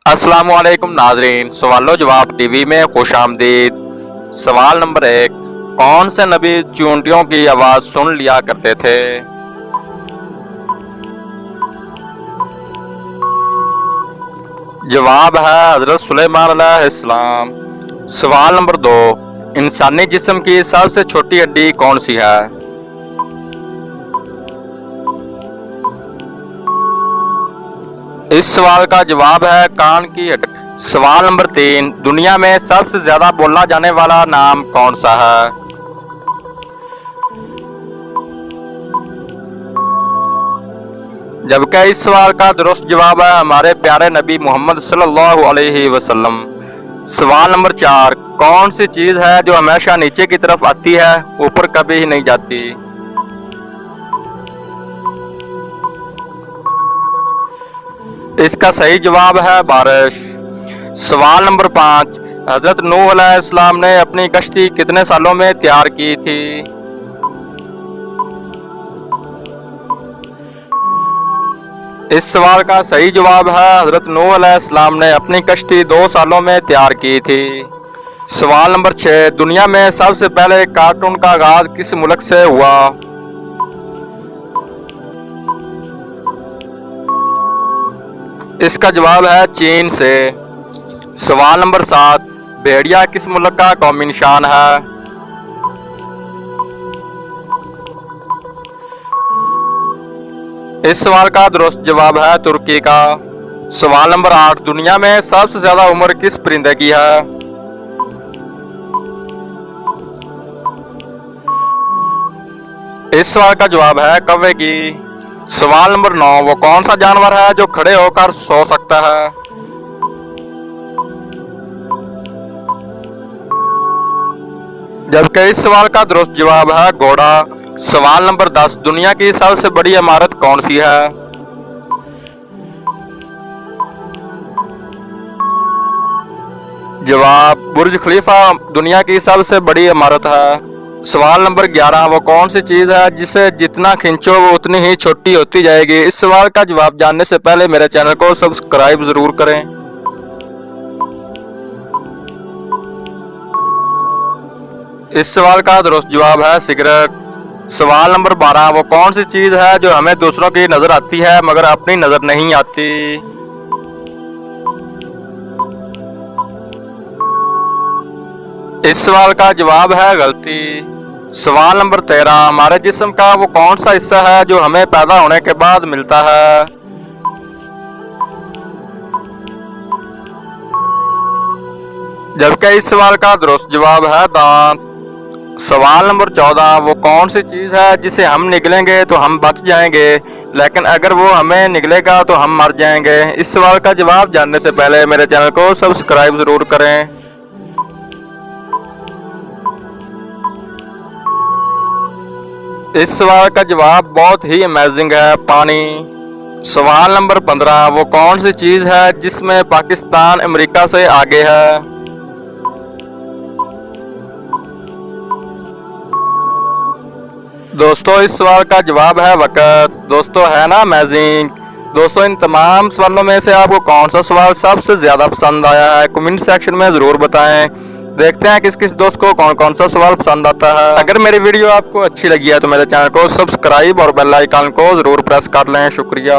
अस्सलामुअलैकुम नाजरीन, सवालो जवाब टीवी में खुश आमदीद। सवाल नंबर 1, कौन से नबी चूंटियों की आवाज़ सुन लिया करते थे? जवाब है हजरत सुलेमान अलैहिस्सलाम। सवाल नंबर 2, इंसानी जिस्म की सबसे छोटी हड्डी कौन सी है? इस सवाल का जवाब है कान की हड्डी। सवाल नंबर 3, दुनिया में सबसे ज्यादा बोला जाने वाला नाम कौन सा है? जबकि इस सवाल का दुरुस्त जवाब है हमारे प्यारे नबी मोहम्मद सल्लल्लाहु अलैहि वसल्लम। सवाल नंबर 4, कौन सी चीज है जो हमेशा नीचे की तरफ आती है, ऊपर कभी ही नहीं जाती? इसका सही जवाब है बारिश। सवाल नंबर 5, हजरत नूह अलैहिस्सलाम ने अपनी कश्ती कितने सालों में तैयार की थी? इस सवाल का सही जवाब है हजरत नूह अलैहिस्सलाम ने अपनी कश्ती 2 सालों में तैयार की थी। सवाल नंबर 6, दुनिया में सबसे पहले कार्टून का आगाज किस मुल्क से हुआ? इसका जवाब है चीन से। सवाल नंबर 7, भेड़िया किस मुल्क का कौमी निशान है? इस सवाल का दुरुस्त जवाब है तुर्की का। सवाल नंबर 8, दुनिया में सबसे ज्यादा उम्र किस परिंदे की है? इस सवाल का जवाब है कौवे की। सवाल नंबर 9, वो कौन सा जानवर है जो खड़े होकर सो सकता है? जबकि इस सवाल का दुरुस्त जवाब है घोड़ा। सवाल नंबर 10, दुनिया की सबसे बड़ी इमारत कौन सी है? जवाब बुर्ज खलीफा दुनिया की सबसे बड़ी इमारत है। सवाल नंबर 11, वो कौन सी चीज है जिसे जितना खींचो वो उतनी ही छोटी होती जाएगी? इस सवाल का जवाब जानने से पहले मेरे चैनल को सब्सक्राइब जरूर करें। इस सवाल का दुरुस्त जवाब है सिगरेट। सवाल नंबर 12, वो कौन सी चीज है जो हमें दूसरों की नजर आती है मगर अपनी नजर नहीं आती? इस सवाल का जवाब है गलती। सवाल नंबर 13, हमारे जिस्म का वो कौन सा हिस्सा है जो हमें पैदा होने के बाद मिलता है? जबकि इस सवाल का दुरुस्त जवाब है दांत। सवाल नंबर 14, वो कौन सी चीज है जिसे हम निगलेंगे तो हम बच जाएंगे, लेकिन अगर वो हमें निगलेगा तो हम मर जाएंगे? इस सवाल का जवाब जानने से पहले मेरे चैनल को सब्सक्राइब जरूर करें। इस सवाल का जवाब बहुत ही अमेजिंग है, पानी। सवाल नंबर 15, वो कौन सी चीज है जिसमें पाकिस्तान अमेरिका से आगे है? दोस्तों इस सवाल का जवाब है वक़्त। दोस्तों है ना अमेजिंग। दोस्तों इन तमाम सवालों में से आपको कौन सा सवाल सबसे ज़्यादा पसंद आया है, कमेंट सेक्शन में ज़रूर बताएं। देखते हैं किस किस दोस्त को कौन कौन सा सवाल पसंद आता है। अगर मेरी वीडियो आपको अच्छी लगी है तो मेरे चैनल को सब्सक्राइब और बेल आइकन को ज़रूर प्रेस कर लें। शुक्रिया।